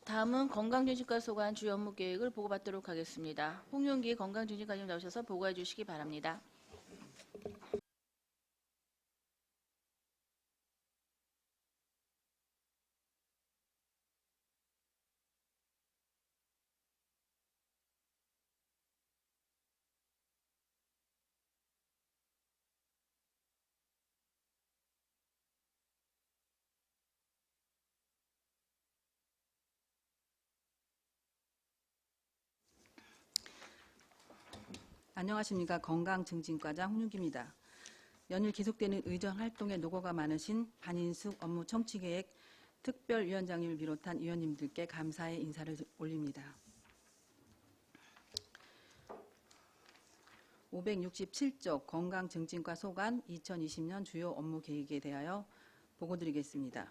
다음은 건강증진과 소관 주요 업무 계획을 보고받도록 하겠습니다. 홍윤기 건강증진과님 나오셔서 보고해 주시기 바랍니다. 안녕하십니까. 건강증진과장 홍윤기입니다. 연일 계속되는 의정활동에 노고가 많으신 반인숙 업무 청취계획 특별위원장님을 비롯한 위원님들께 감사의 인사를 올립니다. 567쪽 건강증진과 소관 2020년 주요 업무 계획에 대하여 보고드리겠습니다.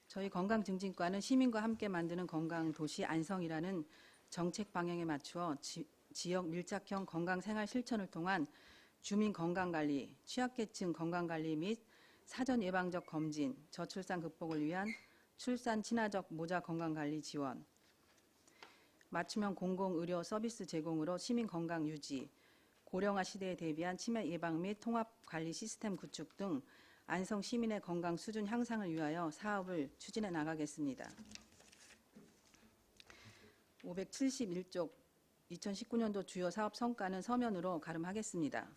저희 건강증진과는 시민과 함께 만드는 건강도시 안성이라는 정책 방향에 맞추어 지역 밀착형 건강생활 실천을 통한 주민 건강관리, 취약계층 건강관리 및 사전 예방적 검진, 저출산 극복을 위한 출산 친화적 모자 건강관리 지원, 맞춤형 공공의료 서비스 제공으로 시민 건강 유지, 고령화 시대에 대비한 치매 예방 및 통합관리 시스템 구축 등 안성 시민의 건강 수준 향상을 위하여 사업을 추진해 나가겠습니다. 571쪽 2019년도 주요 사업 성과는 서면으로 가름하겠습니다.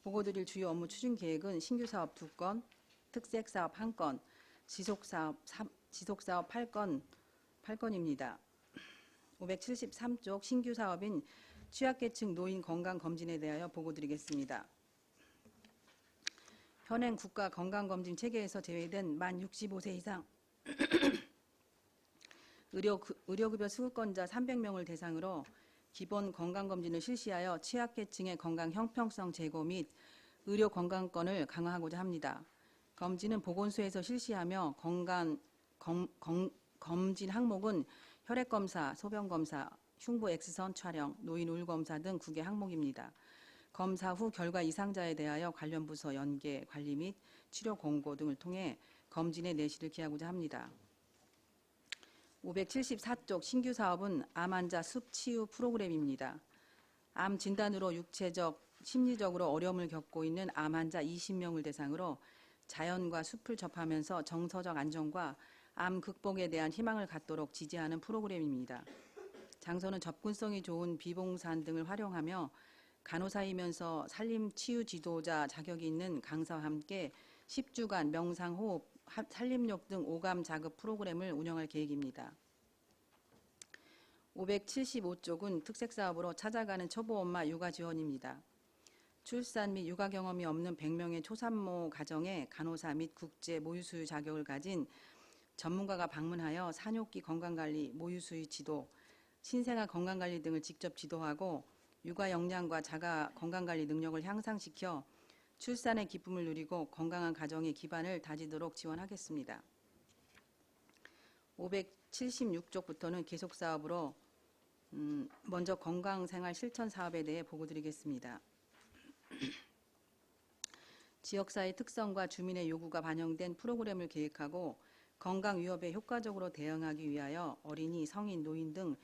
보고드릴 주요 업무 추진 계획은 신규 사업 2건, 특색 사업 1건, 지속사업 8건입니다. 573쪽 신규 사업인 취약계층 노인 건강검진에 대하여 보고드리겠습니다. 현행 국가 건강검진 체계에서 제외된 만 65세 이상 의료급여 수급권자 300명을 대상으로 기본 건강검진을 실시하여 취약계층의 건강 형평성 제고 및 의료 건강권을 강화하고자 합니다. 검진은 보건소에서 실시하며 검진 항목은 혈액검사, 소변검사, 흉부 X선 촬영, 노인 우울검사 등 9개 항목입니다. 검사 후 결과 이상자에 대하여 관련 부서 연계, 관리 및 치료 공고 등을 통해 검진의 내실을 기하고자 합니다. 574쪽 신규 사업은 암 환자 숲 치유 프로그램입니다. 암 진단으로 육체적, 심리적으로 어려움을 겪고 있는 암 환자 20명을 대상으로 자연과 숲을 접하면서 정서적 안정과 암 극복에 대한 희망을 갖도록 지지하는 프로그램입니다. 장소는 접근성이 좋은 비봉산 등을 활용하며 간호사이면서 산림 치유 지도자 자격이 있는 강사와 함께 10주간 명상, 호흡, 산림욕 등 오감 자극 프로그램을 운영할 계획입니다. 575쪽은 특색사업으로 찾아가는 초보엄마 육아 지원입니다. 출산 및 육아 경험이 없는 100명의 초산모 가정에 간호사 및 국제 모유수유 자격을 가진 전문가가 방문하여 산욕기 건강관리, 모유수유 지도, 신생아 건강관리 등을 직접 지도하고 육아 역량과 자가 건강관리 능력을 향상시켜 출산의 기쁨을 누리고 건강한 가정의 기반을 다지도록 지원하겠습니다. 576쪽부터는 계속사업으로 먼저 건강생활 실천 사업에 대해 보고드리겠습니다. 지역사회 특성과 주민의 요구가 반영된 프로그램을 계획하고 건강 위협에 효과적으로 대응하기 위하여 어린이, 성인, 노인 등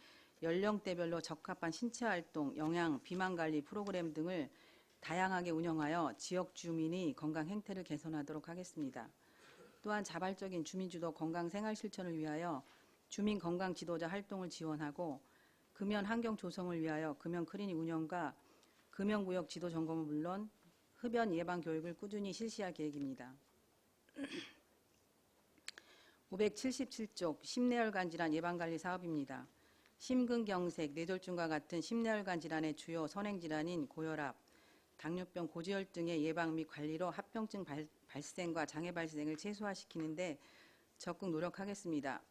연령대별로 적합한 신체활동, 영양, 비만관리 프로그램 등을 다양하게 운영하여 지역 주민의 건강 행태를 개선하도록 하겠습니다. 또한 자발적인 주민주도 건강생활 실천을 위하여 주민 건강 지도자 활동을 지원하고 금연 환경 조성을 위하여 금연 클리닉 운영과 금연구역 지도 점검은 물론 흡연 예방 교육을 꾸준히 실시할 계획입니다. 577쪽 심내혈관 질환 예방관리 사업입니다. 심근경색, 뇌졸중과 같은 심내혈관 질환의 주요 선행질환인 고혈압, 당뇨병, 고지혈증의 예방 및 관리로 합병증 발생과 장애 발생을 최소화시키는 데 적극 노력하겠습니다.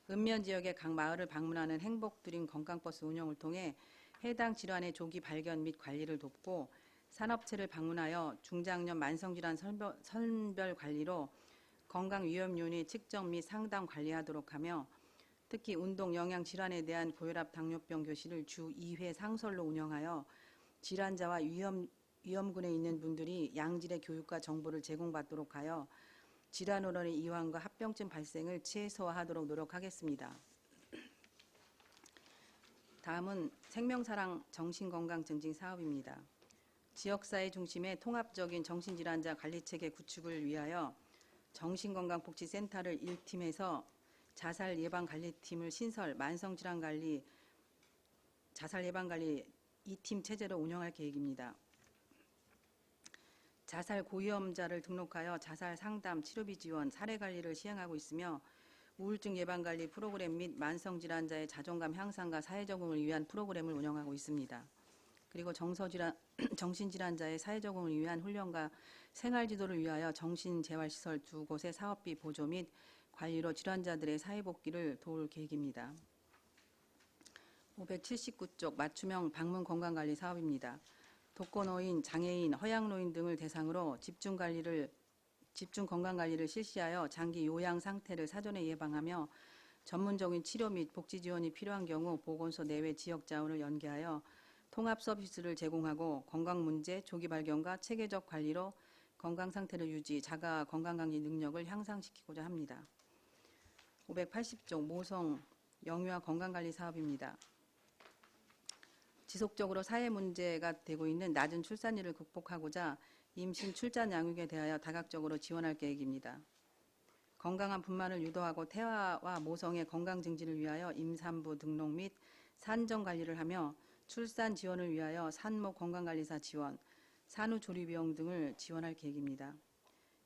읍면지역의 각 마을을 방문하는 행복드림 건강버스 운영을 통해 해당 질환의 조기 발견 및 관리를 돕고 산업체를 방문하여 중장년 만성질환 선별 관리로 건강위험요인의 측정 및 상담 관리하도록 하며 특히 운동 영양 질환에 대한 고혈압 당뇨병 교실을 주 2회 상설로 운영하여 질환자와 위험군에 있는 분들이 양질의 교육과 정보를 제공받도록 하여 질환으로의 이완과 합병증 발생을 최소화하도록 노력하겠습니다. 다음은 생명사랑 정신건강 증진 사업입니다. 지역사회 중심의 통합적인 정신질환자 관리체계 구축을 위하여 정신건강복지센터를 1팀에서 자살예방관리팀을 신설, 만성질환관리, 자살예방관리 2팀 체제로 운영할 계획입니다. 자살 고위험자를 등록하여 자살 상담, 치료비 지원, 사례관리를 시행하고 있으며 우울증 예방관리 프로그램 및 만성질환자의 자존감 향상과 사회적응을 위한 프로그램을 운영하고 있습니다. 그리고 정신질환자의 사회적응을 위한 훈련과 생활지도를 위하여 정신재활시설 2곳의 사업비 보조 및 관리로 질환자들의 사회복귀를 도울 계획입니다. 579쪽 맞춤형 방문건강관리 사업입니다. 독거노인, 장애인, 허약노인 등을 대상으로 집중 건강관리를 실시하여 장기 요양 상태를 사전에 예방하며 전문적인 치료 및 복지 지원이 필요한 경우 보건소 내외 지역 자원을 연계하여 통합 서비스를 제공하고 건강 문제 조기 발견과 체계적 관리로 건강 상태를 유지, 자가 건강관리 능력을 향상시키고자 합니다. 580쪽 모성 영유아 건강관리 사업입니다. 지속적으로 사회 문제가 되고 있는 낮은 출산율을 극복하고자 임신, 출산, 양육에 대하여 다각적으로 지원할 계획입니다. 건강한 분만을 유도하고 태아와 모성의 건강 증진을 위하여 임산부 등록 및 산정 관리를 하며 출산 지원을 위하여 산모 건강관리사 지원, 산후 조리 비용 등을 지원할 계획입니다.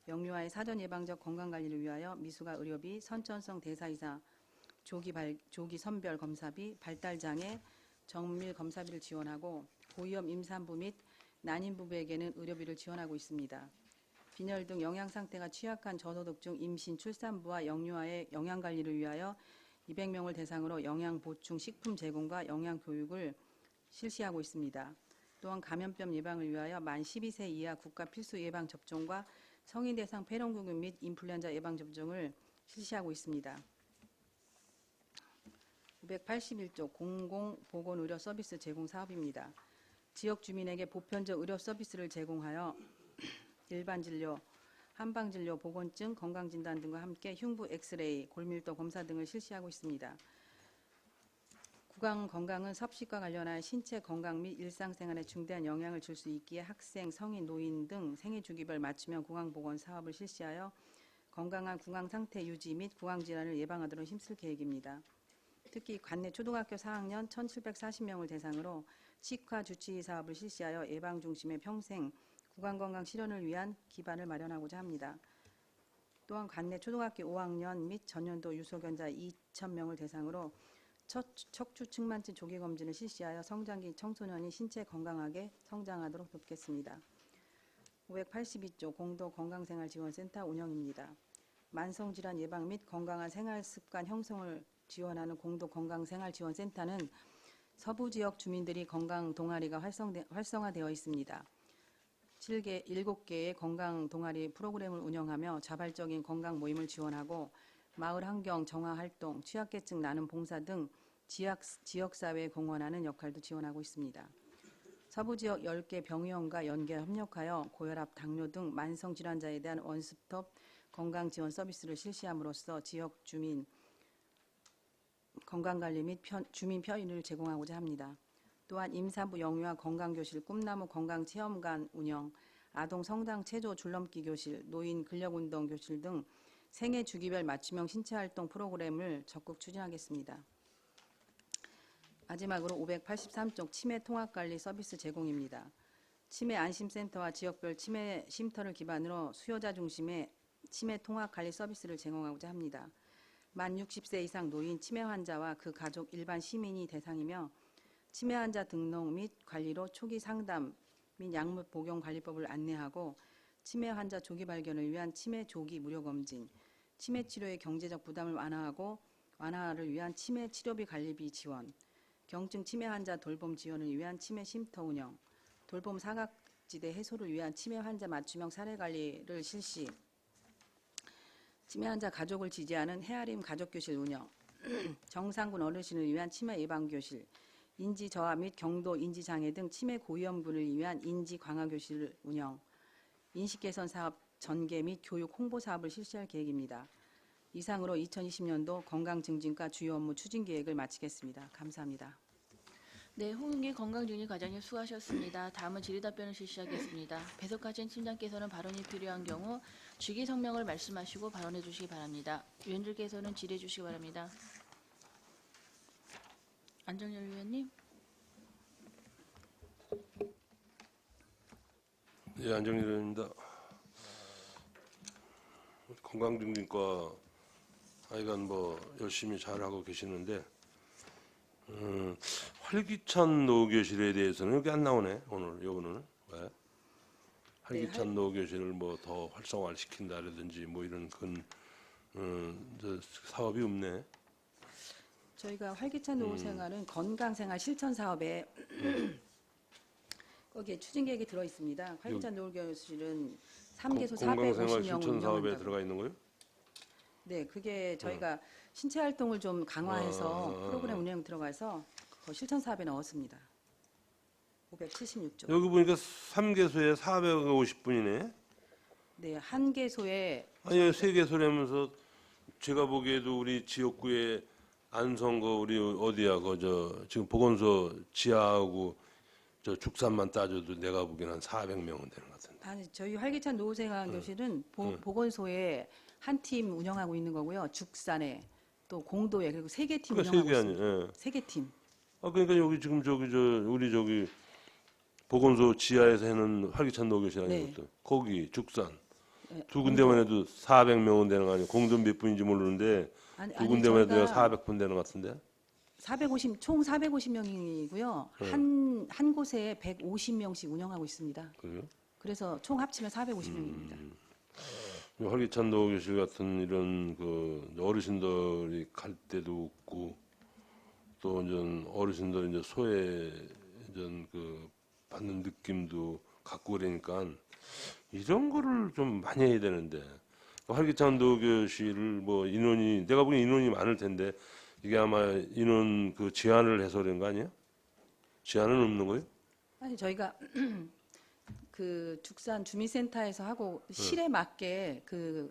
영유아의 사전 예방적 건강관리를 위하여 미숙아 의료비, 선천성 대사이사, 조기 선별 검사비, 발달장애, 정밀 검사비를 지원하고 고위험 임산부 및 난임부부에게는 의료비를 지원하고 있습니다. 빈혈 등 영양 상태가 취약한 저소득중 임신, 출산부와 영유아의 영양관리를 위하여 200명을 대상으로 영양 보충 식품 제공과 영양 교육을 실시하고 있습니다. 또한 감염병 예방을 위하여 만 12세 이하 국가 필수 예방 접종과 성인 대상 폐렴구균 및 인플루엔자 예방 접종을 실시하고 있습니다. 581조 공공보건의료 서비스 제공 사업입니다. 지역 주민에게 보편적 의료 서비스를 제공하여 일반진료, 한방진료, 보건증, 건강진단 등과 함께 흉부 엑스레이, 골밀도 검사 등을 실시하고 있습니다. 구강건강은 섭식과 관련한 신체 건강 및 일상생활에 중대한 영향을 줄 수 있기에 학생, 성인, 노인 등 생애주기별 맞춤형 구강보건 사업을 실시하여 건강한 구강상태 유지 및 구강질환을 예방하도록 힘쓸 계획입니다. 특히 관내 초등학교 4학년 1,740명을 대상으로 치과 주치의 사업을 실시하여 예방 중심의 평생 구강건강 실현을 위한 기반을 마련하고자 합니다. 또한 관내 초등학교 5학년 및 전년도 유소견자 2,000명을 대상으로 척추 측만증 조기 검진을 실시하여 성장기 청소년이 신체 건강하게 성장하도록 돕겠습니다. 582조 공도건강생활지원센터 운영입니다. 만성질환 예방 및 건강한 생활습관 형성을 지원하는 공도건강생활지원센터는 서부 지역 주민들이 건강 동아리가 활성화되어 있습니다. 7개의 건강 동아리 프로그램을 운영하며 자발적인 건강 모임을 지원하고 마을 환경 정화 활동, 취약계층 나눔 봉사 등 지역사회에 공헌하는 역할도 지원하고 있습니다. 서부 지역 10개 병의원과 연계 협력하여 고혈압, 당뇨 등 만성질환자에 대한 원스톱 건강지원 서비스를 실시함으로써 지역 주민 건강관리 및 주민 편의를 제공하고자 합니다. 또한 임산부 영유아 건강교실, 꿈나무 건강체험관 운영, 아동 성장 체조 줄넘기 교실, 노인 근력운동 교실 등 생애 주기별 맞춤형 신체활동 프로그램을 적극 추진하겠습니다. 마지막으로 583쪽 치매 통합관리 서비스 제공입니다. 치매 안심센터와 지역별 치매 쉼터를 기반으로 수요자 중심의 치매 통합관리 서비스를 제공하고자 합니다. 만 60세 이상 노인 치매 환자와 그 가족 일반 시민이 대상이며 치매 환자 등록 및 관리로 초기 상담 및 약물 복용 관리법을 안내하고 치매 환자 조기 발견을 위한 치매 조기 무료 검진, 치매 치료의 경제적 부담을 완화를 위한 치매 치료비 관리비 지원, 경증 치매 환자 돌봄 지원을 위한 치매 쉼터 운영, 돌봄 사각지대 해소를 위한 치매 환자 맞춤형 사례 관리를 실시, 치매 환자 가족을 지지하는 헤아림 가족교실 운영, 정상군 어르신을 위한 치매 예방교실, 인지 저하 및 경도 인지장애 등 치매 고위험군을 위한 인지 강화교실 운영, 인식 개선 사업 전개 및 교육 홍보 사업을 실시할 계획입니다. 이상으로 2020년도 건강증진과 주요 업무 추진 계획을 마치겠습니다. 감사합니다. 네, 홍윤기 건강증진과장님 수고하셨습니다. 다음은 질의답변을 실시하겠습니다. 배석하신 팀장께서는 발언이 필요한 경우 직위 성명을 말씀하시고 발언해 주시기 바랍니다. 위원들께서는 질의해 주시기 바랍니다. 안정열 위원님. 예, 안정일 의원입니다. 건강증진과 하여간 뭐 열심히 잘하고 계시는데 활기찬 노교실에 대해서는 여기 안 나오네. 오늘 요거는 왜? 활기찬 노교실을 뭐 더 활성화를 시킨다라든지 뭐 이런 사업이 없네. 저희가 활기찬 노후 생활은 건강생활 실천 사업에 거기에 추진 계획이 들어 있습니다. 활기찬 노후 교실은 3개소 건강생활 450명 실천 사업에 운영한다고. 들어가 있는 거요? 네, 그게 저희가 신체 활동을 좀 강화해서 아. 프로그램 운영 들어가서 그 실천 사업에 넣었습니다. 576조. 여기 보니까 3개소에 450분이네. 네, 한 개소에 아니 3개소라면서 제가 보기에도 우리 지역구에 안성거 우리 어디야 저 지금 보건소 지하하고 저 죽산만 따져도 내가 보기엔 한 400명은 되는 것 같은데. 아니 저희 활기찬 노후 생활 교실은 보건소에 한 팀 운영하고 있는 거고요. 죽산에 또 공도에 그리고 3개 팀 그러니까 운영하고 3개 있습니다. 아니에요. 예. 3개 팀. 아 그러니까 여기 지금 우리 보건소 지하에서 하는 활기찬 노교실 아니고 네. 또 거기 죽산 네, 두 군데만 해도 400명은 되는 거 아니에요. 공도 몇 분인지 모르는데 두 군데만 해도 저희가 400분 되는 것 같은데. 총 450명이고요. 네. 한 곳에 150명씩 운영하고 있습니다. 그래요? 그래서 총 합치면 450명입니다. 활기찬 노교실 같은 이런 그 어르신들이 갈 때도 없고 또 이제 어르신들 이제 소외 이제 그 받는 느낌도 갖고 그러니까 이런 거를 좀 많이 해야 되는데 활기찬 노교실을 뭐 인원이 내가 보기엔 인원이 많을 텐데 이게 아마 인원 그 제한을 해서 그런 거 아니에요? 제한은 없는 거예요? 아니 저희가 그 죽산 주민센터에서 하고 실에 맞게 그러니까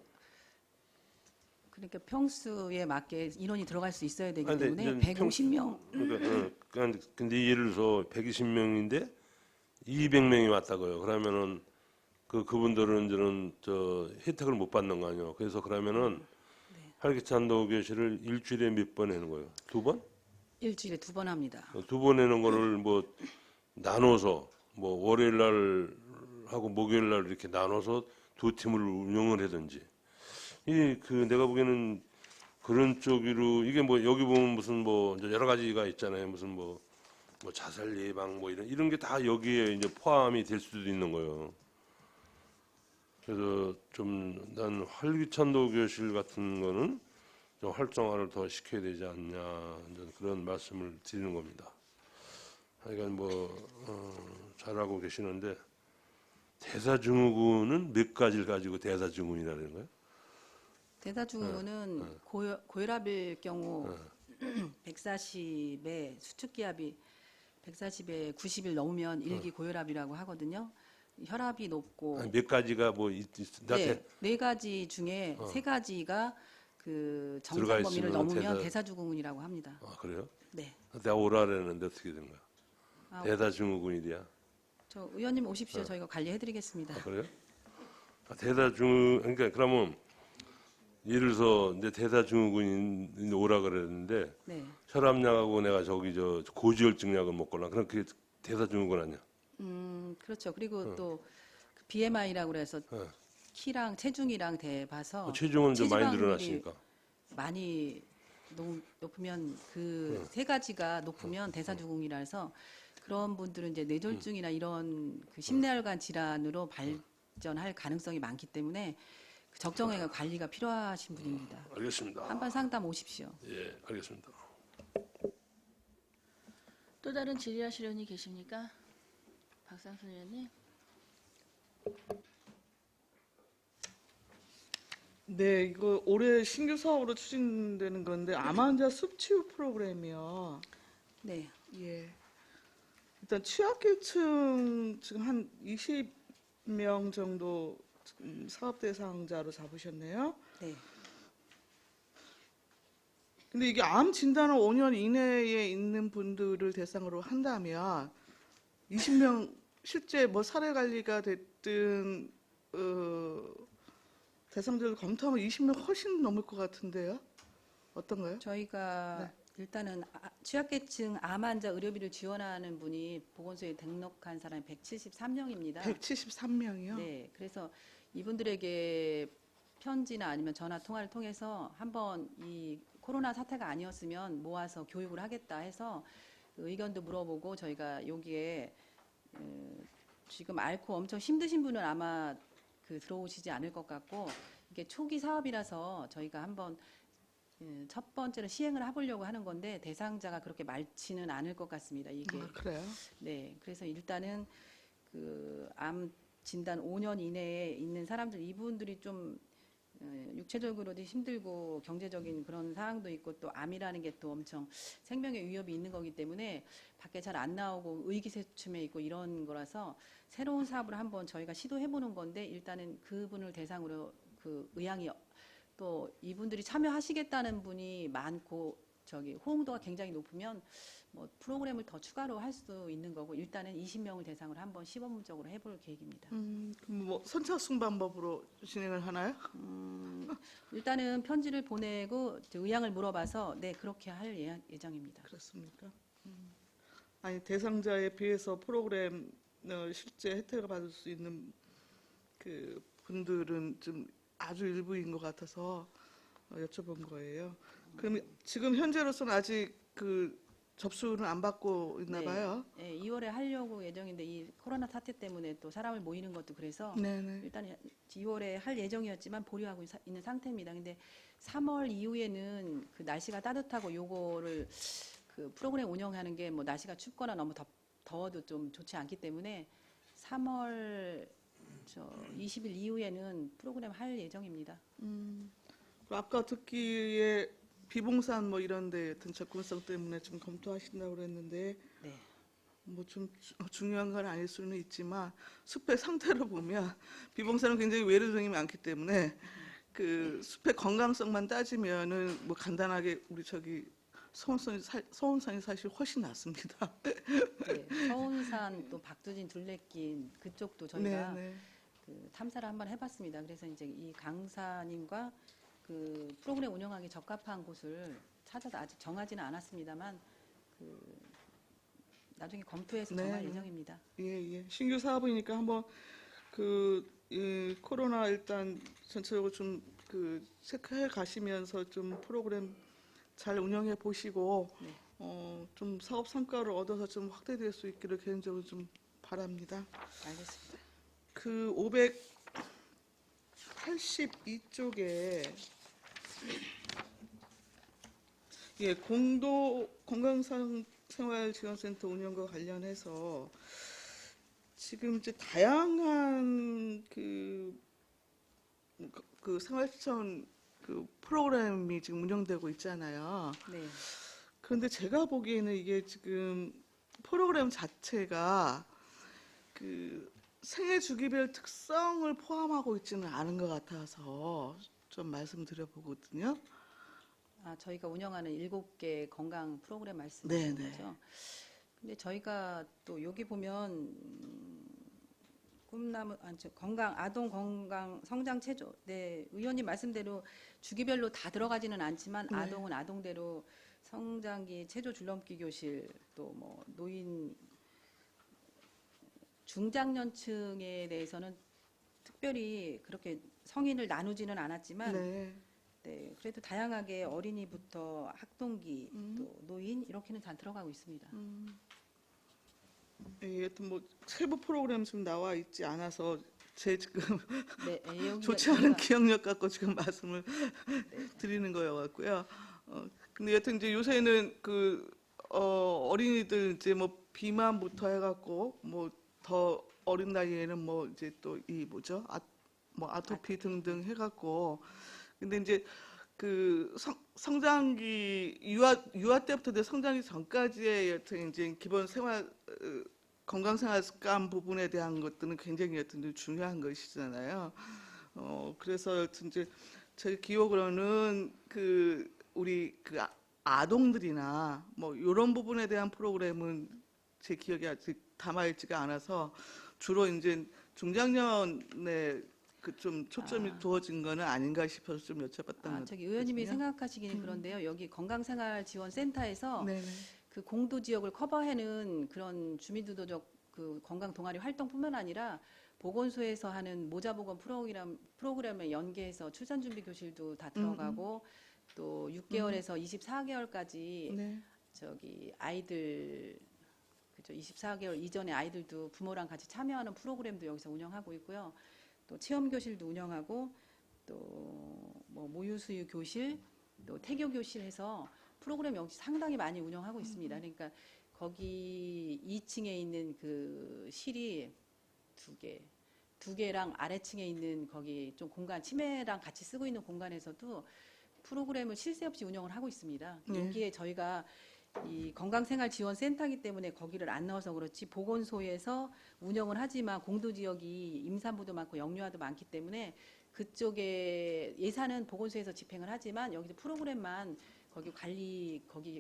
평수에 맞게 인원이 들어갈 수 있어야 되기 아니, 근데 때문에 이제 150명 그러니까 근데 예를 들어서 120명인데 200명이 왔다고요. 그러면은 그분들은 이제는 저 혜택을 못 받는 거 아니에요. 그래서 그러면은 활기찬 노교실을 일주일에 몇 번 하는 거예요? 2번? 일주일에 2번 합니다. 2번 하는 거를 뭐 나눠서 뭐 월요일 날 하고 목요일 날 이렇게 나눠서 두 팀을 운영을 하든지 내가 보기에는 그런 쪽으로 이게 뭐 여기 보면 무슨 뭐 이제 여러 가지가 있잖아요. 무슨 뭐 자살 예방 뭐 이런 게 다 여기에 이제 포함이 될 수도 있는 거예요. 그래서 좀 난 활기찬 노교실 같은 거는 좀 활성화를 더 시켜야 되지 않냐 이제 그런 말씀을 드리는 겁니다. 하여간 잘하고 계시는데 대사증후군은 몇 가지를 가지고 대사증후군이라는 거예요? 대사증후군은 고혈압일 경우 140에 수축기압이 140에 90일 넘으면 일기 고혈압이라고 하거든요. 혈압이 높고 아니, 몇 가지가 뭐 네 가지 중에 세 가지가 그 들어가 정상 범위를 있으면 넘으면 대사증후군이라고 합니다. 아 그래요? 네. 내가 오라 그랬는데 어떻게 된 거야? 아, 대사증후군이야. 저 의원님 오십시오. 저희가 관리해드리겠습니다. 아, 그래요? 그러니까 그러면 예를 들어서 내 대사증후군이 오라 그랬는데 네. 혈압약하고 내가 저 고지혈증 약을 먹거나 그럼 그게 대사증후군 아니야? 그렇죠. 그리고 또 그 BMI라고 그래서 어. 키랑 체중이랑 대봐서 체중은 좀 많이 체지방률이 늘어났으니까. 많이 높으면 그 세 가지가 높으면 대사증후군이라서 그런 분들은 이제 뇌졸중이나 이런 그 심내혈관 질환으로 발전할 가능성이 많기 때문에 그 적정액의 관리가 필요하신 분입니다. 알겠습니다. 한번 상담 오십시오. 예, 알겠습니다. 또 다른 질의하실 의원이 계십니까? 박상순 의원님. 네, 이거 올해 신규 사업으로 추진되는 건데 암환자 숲치유 프로그램이요. 네. 예. 일단 취약계층 지금 한 20명 정도 사업 대상자로 잡으셨네요. 네. 근데 이게 암 진단을 5년 이내에 있는 분들을 대상으로 한다면 20명 실제 뭐 사례 관리가 됐든 대상자를 검토하면 20명 훨씬 넘을 것 같은데요. 어떤가요? 저희가 네. 일단은 취약계층 암 환자 의료비를 지원하는 분이 보건소에 등록한 사람이 173명입니다. 173명이요? 네, 그래서 이분들에게 편지나 아니면 전화 통화를 통해서 한번 이 코로나 사태가 아니었으면 모아서 교육을 하겠다 해서 의견도 물어보고 저희가 여기에 지금 앓고 엄청 힘드신 분은 아마 들어오시지 않을 것 같고 이게 초기 사업이라서 저희가 한번 첫 번째로 시행을 해보려고 하는 건데 대상자가 그렇게 많지는 않을 것 같습니다. 이게 그래요? 네, 그래서 일단은 암 진단 5년 이내에 있는 사람들 이분들이 좀 육체적으로도 힘들고 경제적인 그런 상황도 있고 또 암이라는 게 또 엄청 생명의 위협이 있는 거기 때문에 밖에 잘 안 나오고 의기소침해 있고 이런 거라서 새로운 사업을 한번 저희가 시도해보는 건데 일단은 그분을 대상으로 의향이 또 이분들이 참여하시겠다는 분이 많고 호응도가 굉장히 높으면 뭐 프로그램을 더 추가로 할 수도 있는 거고 일단은 20명을 대상으로 한번 시범적으로 해볼 계획입니다. 그럼 뭐 선착순 방법으로 진행을 하나요? 일단은 편지를 보내고 의향을 물어봐서 네 그렇게 할 예정입니다. 그렇습니까? 아니 대상자에 비해서 프로그램 실제 혜택을 받을 수 있는 그 분들은 좀 아주 일부인 것 같아서 여쭤본 거예요. 그럼 지금 현재로서는 아직 접수는 안 받고 있나 봐요. 네, 2월에 하려고 예정인데 이 코로나 사태 때문에 또 사람을 모이는 것도 그래서 네네. 일단 2월에 할 예정이었지만 보류하고 있는 상태입니다. 근데 3월 이후에는 날씨가 따뜻하고 요거를 프로그램 운영하는 게 뭐 날씨가 춥거나 너무 더워도 좀 좋지 않기 때문에 3월 20일 이후에는 프로그램 할 예정입니다. 아까 듣기에 비봉산 뭐 이런 데 어떤 접근성 때문에 좀 검토하신다고 그랬는데 네. 뭐 좀 중요한 건 아닐 수는 있지만 숲의 상태로 보면 비봉산은 굉장히 외래종이 많기 때문에 숲의 건강성만 따지면은 뭐 간단하게 우리 서운산이 사실 훨씬 낫습니다. 네, 서운산 또 박두진 둘레길 그쪽도 저희가 네. 탐사를 한번 해봤습니다. 그래서 이제 이 강사님과 프로그램 운영하기 적합한 곳을 찾아서 아직 정하지는 않았습니다만 나중에 검토해서 정할 네. 예정입니다. 예. 신규 사업이니까 한번 코로나 일단 전체적으로 좀 체크해 가시면서 좀 프로그램 잘 운영해 보시고 네. 좀 사업 성과를 얻어서 좀 확대될 수 있기를 개인적으로 좀 바랍니다. 알겠습니다. 582쪽에 공도 건강생활지원센터 운영과 관련해서 지금 이제 다양한 생활실천 프로그램이 지금 운영되고 있잖아요. 네. 그런데 제가 보기에는 이게 지금 프로그램 자체가 생애 주기별 특성을 포함하고 있지는 않은 것 같아서 좀 말씀드려 보거든요. 저희가 운영하는 7개 건강 프로그램 말씀하시는 거죠. 근데 저희가 또 여기 보면 꿈나무 아동 건강 성장 체조. 네, 의원님 말씀대로 주기별로 다 들어가지는 않지만 네. 아동은 아동대로 성장기 체조 줄넘기 교실 또 뭐 노인 중장년층에 대해서는 특별히 그렇게 성인을 나누지는 않았지만 네, 그래도 다양하게 어린이부터 학동기 또 노인 이렇게는 다 들어가고 있습니다. 여튼 뭐 세부 프로그램 지금 나와 있지 않아서 제 지금 네, 좋지 않은 기억력 갖고 지금 말씀을 드리는 거여 갖고요. 근데 여튼 이제 요새는 어린이들 이제 뭐 비만부터 해갖고 뭐 더 어린 나이에는 뭐 이제 또 이 뭐죠? 아토피 등등 해갖고 근데 이제 성장기 유아 때부터 내 성장기 전까지의 여튼 이제 기본 생활 건강생활 습관 부분에 대한 것들은 굉장히 여튼 중요한 것이잖아요. 그래서 이제 제 기억으로는 우리 아동들이나 뭐 이런 부분에 대한 프로그램은 제 기억에 아직 담아있지가 않아서 주로 이제 중장년에 좀 초점이 두어진 거는 아닌가 싶어서 좀 여쭤봤던 저기 의원님이 거거든요. 생각하시기는 그런데요. 여기 건강생활지원센터에서 네네. 그 공도 지역을 커버하는 그런 주민주도적 그 건강 동아리 활동뿐만 아니라 보건소에서 하는 모자보건 프로그램에 연계해서 출산 준비 교실도 다 들어가고 또 6개월에서 24개월까지 네. 저기 아이들 그죠 24개월 이전의 아이들도 부모랑 같이 참여하는 프로그램도 여기서 운영하고 있고요. 또 체험 교실도 운영하고 또 뭐 모유수유 교실 또 태교 교실 해서 프로그램 역시 상당히 많이 운영하고 있습니다. 그러니까 거기 2층에 있는 그 실이 두 개랑 아래층에 있는 거기 좀 공간 치매랑 같이 쓰고 있는 공간에서도 프로그램을 쉴 새 없이 운영을 하고 있습니다. 네. 여기에 저희가 이 건강생활지원센터이기 때문에 거기를 안 넣어서 그렇지 보건소에서 운영을 하지만 공도지역이 임산부도 많고 영유아도 많기 때문에 그쪽에 예산은 보건소에서 집행을 하지만 여기서 프로그램만 거기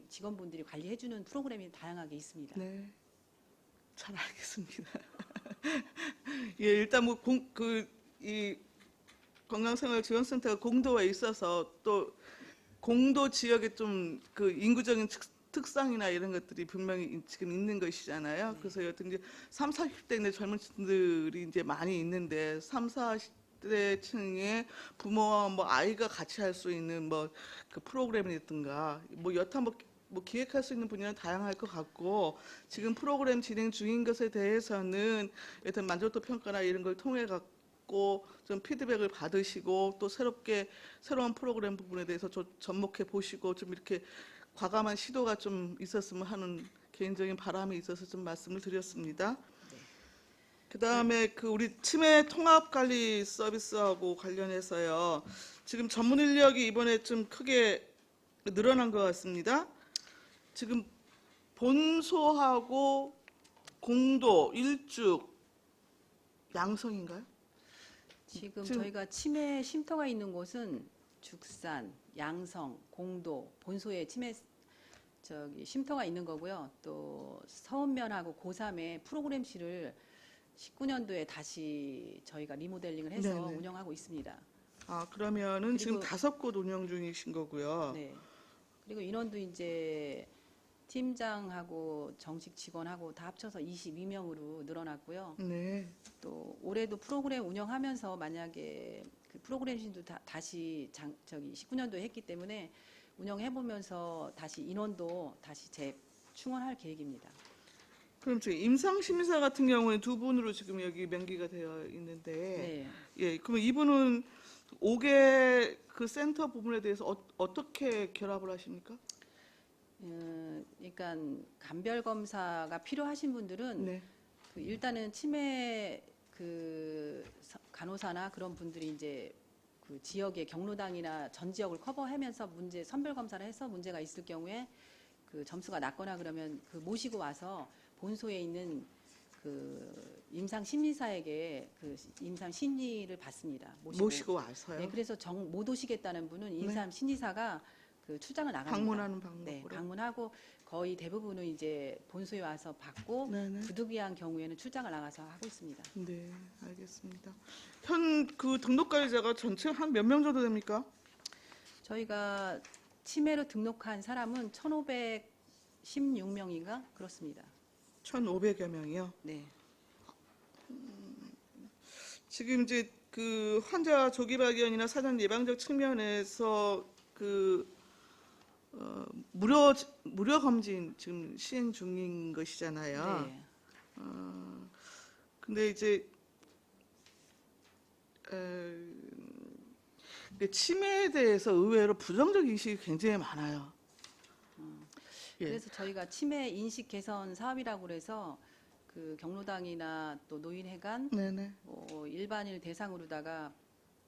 직원분들이 관리해주는 프로그램이 다양하게 있습니다. 네. 잘 알겠습니다. 예, 일단 뭐 이 건강생활지원센터가 공도에 있어서 또 공도 지역에 좀 그 인구적인 특성이나 이런 것들이 분명히 지금 있는 것이잖아요. 그래서 여튼 이제 3, 40대 젊은 층들이 이제 많이 있는데 3, 40대 층에 부모와 뭐 아이가 같이 할 수 있는 뭐 그 프로그램이든가 뭐 여타 뭐 기획할 수 있는 분야는 다양할 것 같고 지금 프로그램 진행 중인 것에 대해서는 여튼 만족도 평가나 이런 걸 통해 갖고 좀 피드백을 받으시고 또 새로운 프로그램 부분에 대해서 좀 접목해 보시고 좀 이렇게 과감한 시도가 좀 있었으면 하는 개인적인 바람이 있어서 좀 말씀을 드렸습니다. 그다음에 우리 치매 통합 관리 서비스하고 관련해서요. 지금 전문 인력이 이번에 좀 크게 늘어난 것 같습니다. 지금 본소하고 공도, 일죽, 양성인가요? 지금 지금- 저희가 치매 쉼터가 있는 곳은 죽산, 양성, 공도, 본소에 치매 저기 쉼터가 있는 거고요. 또 서운면하고 고3의 프로그램실을 19년도에 다시 저희가 리모델링을 해서 네네. 운영하고 있습니다. 그러면은 지금 그리고- 5곳 운영 중이신 거고요. 네. 그리고 인원도 이제 팀장하고 정식 직원하고 다 합쳐서 22명으로 늘어났고요. 네. 또 올해도 프로그램 운영하면서 만약에 그 프로그램신도 다시 저기 19년도에 했기 때문에 운영해보면서 다시 인원도 다시 재충원할 계획입니다. 그럼 지금 임상심의사 같은 경우는 두 분으로 지금 여기 명기가 되어 있는데, 네. 예, 그럼 이분은 5개 그 센터 부분에 대해서 어떻게 결합을 하십니까? 그러니까 감별 검사가 필요하신 분들은 네. 그 일단은 치매 그 간호사나 그런 분들이 이제 그 지역의 경로당이나 전 지역을 커버하면서 선별 검사를 해서 문제가 있을 경우에 그 점수가 낮거나 그러면 그 모시고 와서 본소에 있는 그 임상 심리사에게 그 임상 심리를 받습니다. 모시고 와서요. 네, 그래서 못 오시겠다는 분은 임상 심리사가 그 출장을 나갑니다. 방문하는 방법으로. 네, 방문하고 거의 대부분은 이제 본소에 와서 받고 네네. 부득이한 경우에는 출장을 나가서 하고 있습니다. 네, 알겠습니다. 현 그 등록 가입자가 전체 한 몇 명 정도 됩니까? 저희가 치매로 등록한 사람은 1,516명인가 그렇습니다. 1,500여 명이요. 네. 지금 이제 그 환자 조기 발견이나 사전 예방적 측면에서 무료 검진 지금 시행 중인 것이잖아요. 네. 근데 이제 치매에 대해서 의외로 부정적 인식이 굉장히 많아요. 예. 그래서 저희가 치매 인식 개선 사업이라고 그래서 그 경로당이나 또 노인회관 네네. 일반인을 대상으로다가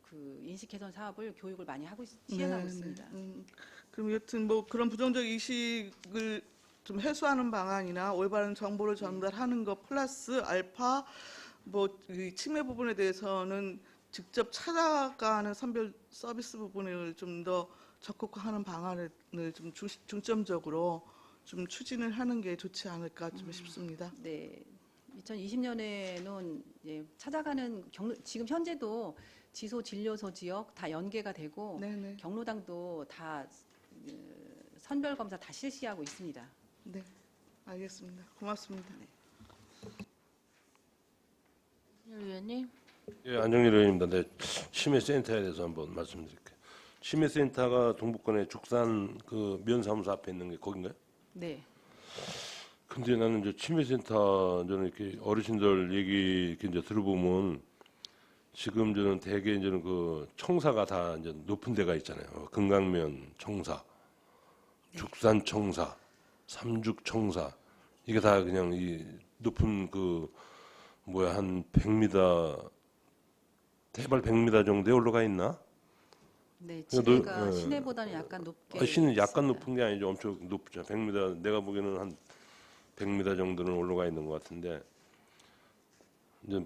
그 인식 개선 사업을 교육을 많이 시행하고 있습니다. 그럼 여튼 뭐 그런 부정적 인식을 좀 해소하는 방안이나 올바른 정보를 전달하는 것 플러스 알파 뭐 이 치매 부분에 대해서는 직접 찾아가는 선별 서비스 부분을 좀 더 적극화하는 방안을 좀 중점적으로 좀 추진을 하는 게 좋지 않을까 좀 싶습니다. 네, 2020년에는 찾아가는 지금 현재도 지소 진료소 지역 다 연계가 되고 네네. 경로당도 다 선별 검사 다 실시하고 있습니다. 네, 알겠습니다. 고맙습니다. 의원님. 예, 안정일 의원입니다. 네, 치매센터에 대해서 한번 말씀드릴게요. 치매센터가 동북권에 죽산 그 면사무소 앞에 있는 게 거긴가요? 네, 근데 나는 이제 치매센터 저는 이렇게 어르신들 얘기 이렇게 이제 들어보면 지금 저는 대개 이제는 그 청사가 다 이제 높은 데가 있잖아요. 금강면 청사, 죽산 청사, 삼죽 청사 이게 다 그냥 이 높은 그 뭐야 한 100m 대발 100m 정도에 올라가 있나? 네, 그러니까 지대가 예. 시내보다는 약간 높게. 시는 약간 있습니다. 높은 게 아니죠. 엄청 높죠. 100m 내가 보기에는 한 100m 정도는 올라가 있는 것 같은데 이제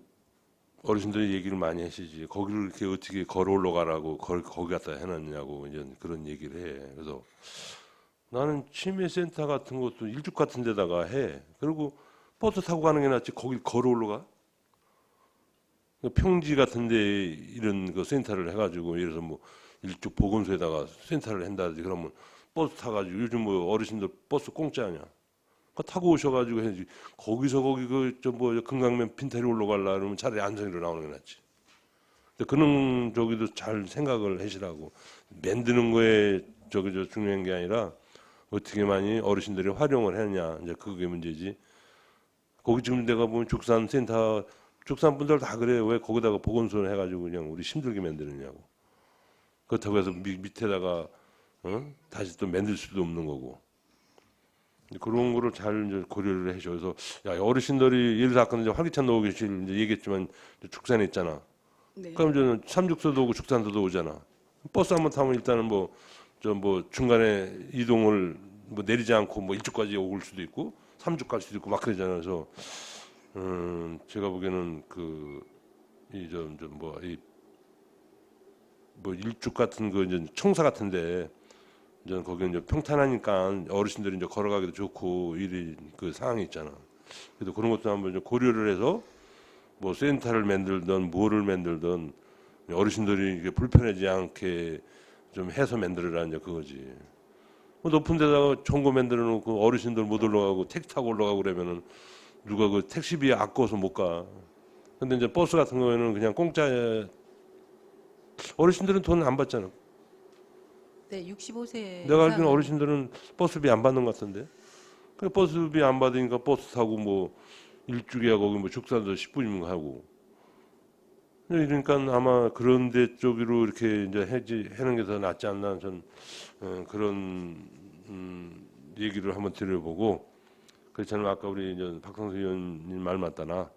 어르신들이 얘기를 많이 하시지. 거기를 이렇게 어떻게 걸어 올라가라고 거기 갖다 해놨냐고 이제 그런 얘기를 해. 그래서 나는 치매센터 같은 것도 일죽 같은 데다가 해. 그리고 버스 타고 가는 게 낫지. 거길 걸어 올라가? 평지 같은데 이런 그 센터를 해가지고 예를 들어서 뭐 일죽 보건소에다가 센터를 한다든지 그러면 버스 타가지고 요즘 뭐 어르신들 버스 공짜 아니야. 그거 타고 오셔가지고 해야지. 거기서 거기 그 저 뭐 금강면 빈타리 올라가려 그러면 차라리 안성이로 나오는 게 낫지. 근데 그런 저기도 잘 생각을 하시라고. 만드는 거에 저기 저 중요한 게 아니라 어떻게 많이 어르신들이 활용을 했냐. 이제 그게 문제지. 거기 지금 내가 보면 죽산 센터 죽산 분들 다 그래요. 왜 거기다가 보건소를 해가지고 그냥 우리 힘들게 만드느냐고. 그렇다고 해서 밑에다가 다시 또 만들 수도 없는 거고. 그런 거를 잘 이제 고려를 해줘. 그래서 야 어르신들이 예를 들어 아까 이제 활기찬 노교실 이제 얘기했지만 죽산에 있잖아. 네. 그럼 저는 삼죽서도 오고 죽산도도 오잖아. 버스 한번 타면 일단은 뭐 중간에 이동을 뭐 내리지 않고 뭐 일주까지 올 수도 있고 삼죽 갈 수도 있고 막 그러잖아요. 그래서 제가 보기에는 뭐 일죽 같은 그 이제 청사 같은데 이제 거기 이제 평탄하니까 어르신들이 이제 걸어가기도 좋고 이런 그 상황이 있잖아. 그래서 그런 것도 한번 좀 고려를 해서 뭐 센터를 만들든 뭐를 만들든 어르신들이 이게 불편하지 않게 좀 해서 만들어라 이제 그거지. 뭐 높은 데다가 총고 만들어 놓고 어르신들 못 올라가고 택시 타고 올라가고 그러면은 누가 그 택시비 아까워서 못 가. 근데 이제 버스 같은 경우에는 그냥 공짜에 어르신들은 돈 안 받잖아. 네, 65세 내가 알기로는 이상은- 어르신들은 버스비 안 받는 것 같은데. 그 버스비 안 받으니까 버스 타고 뭐 일주기야 거기 뭐 죽산도 10분이면 가고. 그러니까 아마 그런 데 쪽으로 이렇게 이제 해는 게 더 낫지 않나 전 그런 얘기를 한번 드려보고 그렇지 않으면 아까 우리 이제 박성수 의원님 말 맞다나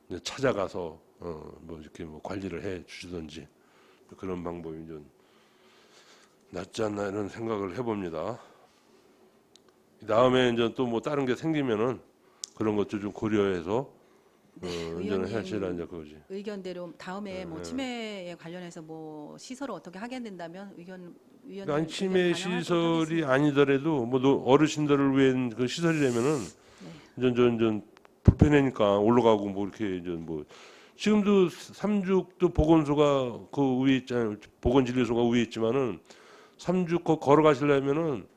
이제 찾아가서 뭐 이렇게 뭐 관리를 해 주시든지 그런 방법이 좀 낫지 않나 이런 생각을 해봅니다. 다음에 이제 또 뭐 다른 게 생기면은 그런 것도 좀 고려해서 운전을 의원님 하시라 이제 그거지. 의견대로 다음에 뭐 네. 치매에 관련해서 뭐 시설을 어떻게 하게 된다면 의원 아니 치매 반영하도록 시설이 하겠습니다. 아니더라도 뭐 어르신들을 위한 그 시설이라면은 네. 이제 불편하니까 올라가고 뭐 이렇게 이제 뭐 지금도 삼죽도 보건소가 그 위에 있잖아요. 보건진료소가 위에 있지만은 삼죽 거 걸어가시려면은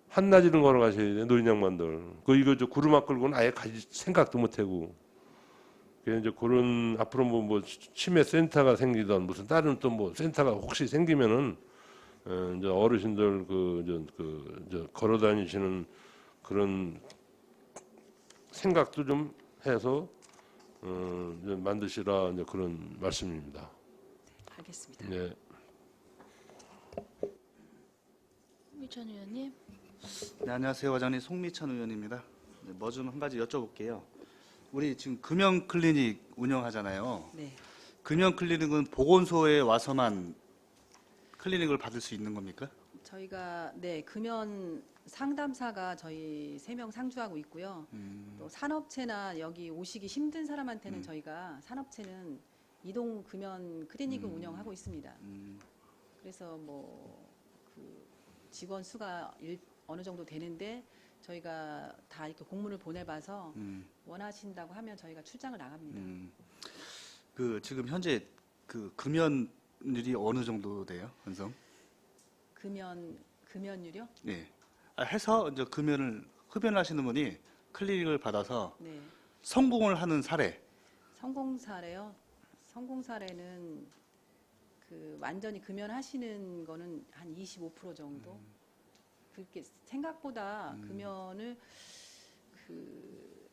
한낮이는 걸어가셔야 돼 노인양반들. 그 이거 저 구르막 끌고는 아예 가지 생각도 못하고. 그래서 이제 그런 앞으로 뭐 치매 센터가 생기던 무슨 다른 또 뭐 센터가 혹시 생기면은 이제 어르신들 저 걸어 다니시는 그런 생각도 좀 해서 이제 만드시라 이제 그런 말씀입니다. 알겠습니다. 네. 송미찬 의원님. 네, 안녕하세요. 과장님 송미찬 의원입니다. 뭐 좀 한 가지 여쭤볼게요. 우리 지금 금연 클리닉 운영하잖아요. 네. 금연 클리닉은 보건소에 와서만 클리닉을 받을 수 있는 겁니까? 저희가 금연 상담사가 저희 3명 상주하고 있고요. 또 산업체나 여기 오시기 힘든 사람한테는 저희가 산업체는 이동 금연 클리닉을 운영하고 있습니다. 그래서 그 직원 수가 어느 정도 되는데 저희가 다 이렇게 공문을 보내봐서 원하신다고 하면 저희가 출장을 나갑니다. 그 지금 현재 그 금연율이 어느 정도 돼요, 현성? 금연율이요? 예. 해서 이제 흡연을 하시는 분이 클리닉을 받아서 네. 성공을 하는 사례. 성공 사례요. 성공 사례는 그 완전히 금연하시는 거는 한 25% 정도. 그렇게 생각보다 금연을 그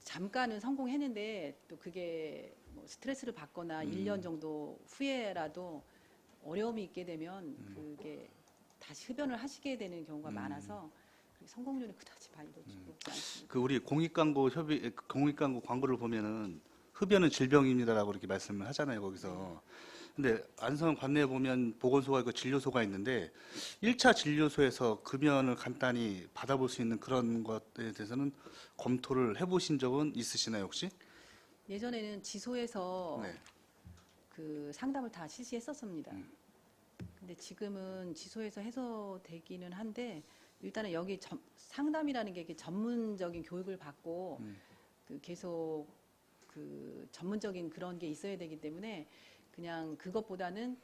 잠깐은 성공했는데 또 그게 뭐 스트레스를 받거나 1년 정도 후에라도 어려움이 있게 되면 그게 다시 흡연을 하시게 되는 경우가 많아서 성공률이 그다지 많이 높지 않습니다. 그 우리 공익광고 광고를 보면은 흡연은 질병입니다라고 이렇게 말씀을 하잖아요, 거기서. 근데 안성 관내에 보면 보건소가 있고 진료소가 있는데 1차 진료소에서 금연을 간단히 받아볼 수 있는 그런 것에 대해서는 검토를 해보신 적은 있으시나요, 혹시? 예전에는 지소에서 네. 그 상담을 다 실시했었습니다. 근데 지금은 지소에서 해소되기는 한데 일단은 여기 상담이라는 게 이렇게 전문적인 교육을 받고 그 계속 그 전문적인 그런 게 있어야 되기 때문에 그냥 그것보다는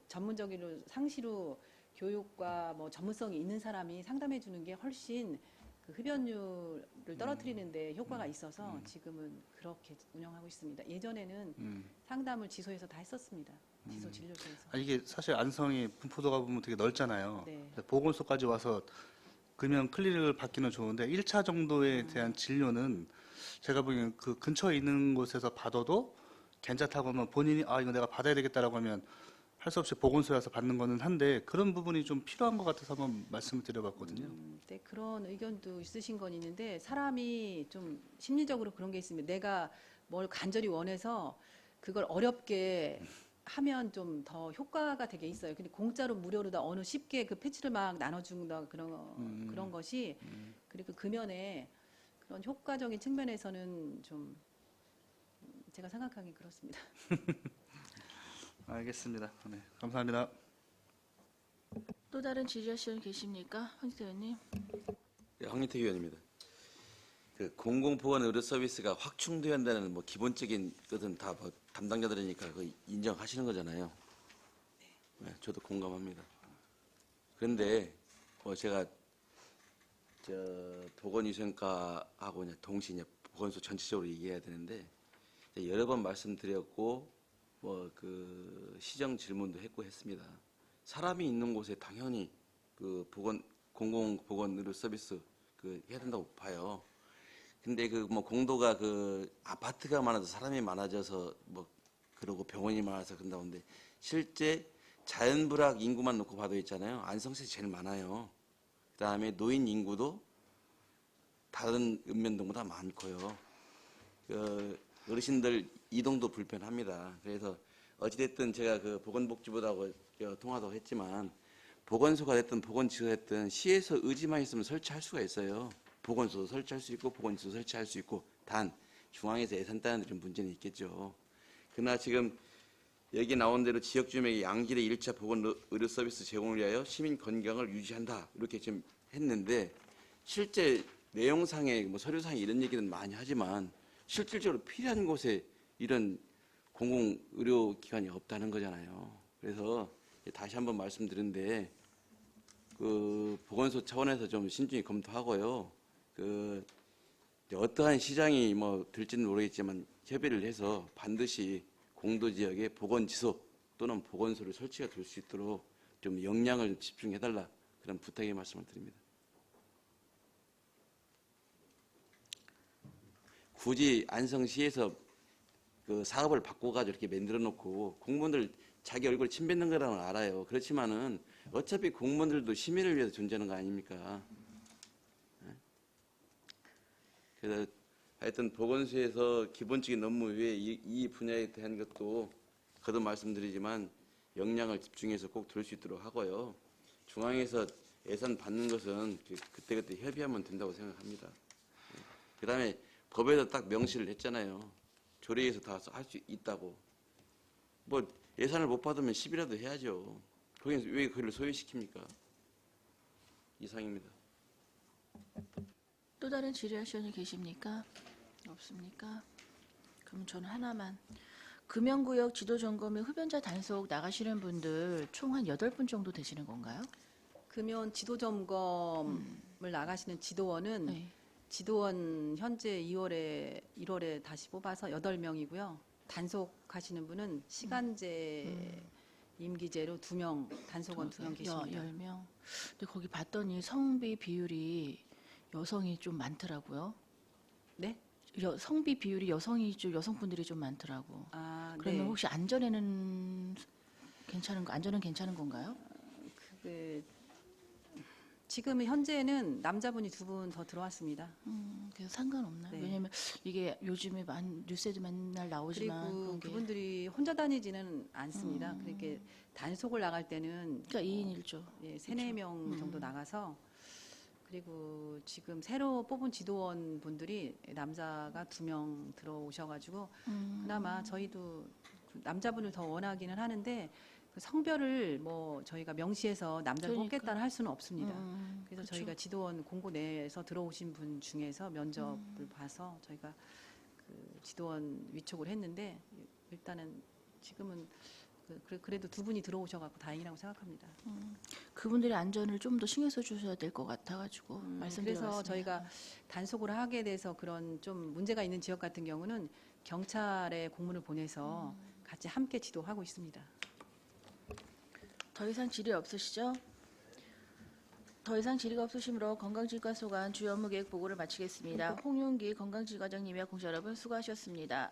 전문적으로 상시로 교육과 뭐 전문성이 있는 사람이 상담해 주는 게 훨씬 그 흡연율을 떨어뜨리는데 효과가 있어서 지금은 그렇게 운영하고 있습니다. 예전에는 상담을 지소에서 다 했었습니다. 지소 진료소에서. 이게 사실 안성이 분포도가 보면 되게 넓잖아요. 네. 보건소까지 와서 금연 클리닉을 받기는 좋은데 1차 정도에 대한 진료는 제가 보기엔 그 근처에 있는 곳에서 받아도 괜찮다고 하면 본인이 이거 내가 받아야 되겠다라고 하면 할 수 없이 보건소에 와서 받는 거는 한데 그런 부분이 좀 필요한 것 같아서 한번 말씀을 드려봤거든요. 네, 그런 의견도 있으신 건 있는데 사람이 좀 심리적으로 그런 게 있습니다. 내가 뭘 간절히 원해서 그걸 어렵게 하면 좀 더 효과가 되게 있어요. 근데 공짜로 무료로 다 어느 쉽게 그 패치를 막 나눠준다 그런 것이 그리고 금연의 그런 효과적인 측면에서는 좀 제가 생각하기 그렇습니다. 알겠습니다. 네, 감사합니다. 또 다른 질의하실 분 계십니까? 황기태 의원님. 네, 황민택 의원입니다. 그 공공보건 의료 서비스가 확충돼야 한다는 뭐 기본적인 것은 다 뭐 담당자들이니까 그 인정하시는 거잖아요. 네, 저도 공감합니다. 그런데 뭐 제가 보건위생과하고 동시에 보건소 전체적으로 얘기해야 되는데 여러 번 말씀드렸고 뭐 그 시정 질문도 했고 했습니다. 사람이 있는 곳에 당연히 그 공공보건 의료 서비스 그 해야 된다고 봐요. 근데 그 뭐 공도가 그 아파트가 많아서 사람이 많아져서 뭐 그러고 병원이 많아서 그런다고 하는데 실제 자연불악 인구만 놓고 봐도 있잖아요. 안성시에 제일 많아요. 그다음에 노인 인구도 다른 읍면동보다 많고요. 그 어르신들 이동도 불편합니다. 그래서 어찌됐든 제가 그 보건복지부하고 통화도 했지만 보건소가 됐든 보건지소가 됐든 시에서 의지만 있으면 설치할 수가 있어요. 보건소도 설치할 수 있고 보건지도 설치할 수 있고 단 중앙에서 예산 따는 데 좀 문제는 있겠죠. 그러나 지금 여기 나온 대로 지역 주민에게 양질의 1차 보건 의료 서비스 제공을 위하여 시민 건강을 유지한다 이렇게 지금 했는데 실제 내용상에 뭐 서류상에 이런 얘기는 많이 하지만 실질적으로 필요한 곳에 이런 공공 의료 기관이 없다는 거잖아요. 그래서 다시 한번 말씀드린데 그 보건소 차원에서 좀 신중히 검토하고요. 그 어떠한 시장이 뭐 될지는 모르겠지만 협의를 해서 반드시 공도 지역에 보건지소 또는 보건소를 설치가 될 수 있도록 좀 역량을 집중해달라 그런 부탁의 말씀을 드립니다. 굳이 안성시에서 그 사업을 바꿔가지고 이렇게 만들어 놓고 공무원들 자기 얼굴 침 뱉는 거라는 걸 알아요. 그렇지만은 어차피 공무원들도 시민을 위해서 존재하는 거 아닙니까? 그래서 하여튼 보건소에서 기본적인 업무 외에 이 분야에 대한 것도 거듭 말씀드리지만 역량을 집중해서 꼭 들을 수 있도록 하고요. 중앙에서 예산 받는 것은 그때그때 협의하면 된다고 생각합니다. 그 다음에 법에서 딱 명시를 했잖아요. 조례에서 다 할 수 있다고. 뭐 예산을 못 받으면 10이라도 해야죠. 거기 왜 그걸 소외시킵니까? 이상입니다. 또 다른 질의하실 분이 계십니까? 없습니까? 그럼 저는 하나만. 금연구역 지도 점검에 흡연자 단속 나가시는 분들 총 한 8분 정도 되시는 건가요? 금연 지도 점검을 나가시는 지도원은 네. 지도원 현재 1월에 다시 뽑아서 8명이고요. 단속하시는 분은 시간제 임기제로 2명, 단속원 2명 계십니다. 10명. 근데 거기 봤더니 성비 비율이 여성이 좀 많더라고요. 네? 성비 비율이 여성분들이 좀 많더라고. 아, 그러면 네. 혹시 안전은 괜찮은 건가요? 지금 현재는 남자분이 2분 더 들어왔습니다. 그래서 상관없나요? 네. 왜냐면 이게 요즘에 뉴스에도 맨날 나오지만 그리고 그런 게 그분들이 혼자 다니지는 않습니다. 그렇게 단속을 나갈 때는 그러니까 2인 1조. 예, 3, 4명 정도 나가서 그리고 지금 새로 뽑은 지도원 분들이 남자가 2명 들어오셔가지고 그나마 저희도 그 남자분을 더 원하기는 하는데 그 성별을 뭐 저희가 명시해서 남자를 그러니까. 뽑겠다는 할 수는 없습니다. 그래서 그쵸. 저희가 지도원 공고 내에서 들어오신 분 중에서 면접을 봐서 저희가 그 지도원 위촉을 했는데 일단은 지금은 그래도 2분이 들어오셔갖고 다행이라고 생각합니다. 그분들의 안전을 좀 더 신경 써 주셔야 될 것 같아가지고 말씀드렸습니다. 그래서 저희가 단속을 하게 돼서 그런 좀 문제가 있는 지역 같은 경우는 경찰에 공문을 보내서 같이 함께 지도하고 있습니다. 더 이상 질의 없으시죠? 더 이상 질의가 없으시므로 건강질과소관 주요 업무 계획 보고를 마치겠습니다. 홍윤기 건강질과장님과 공자 여러분 수고하셨습니다.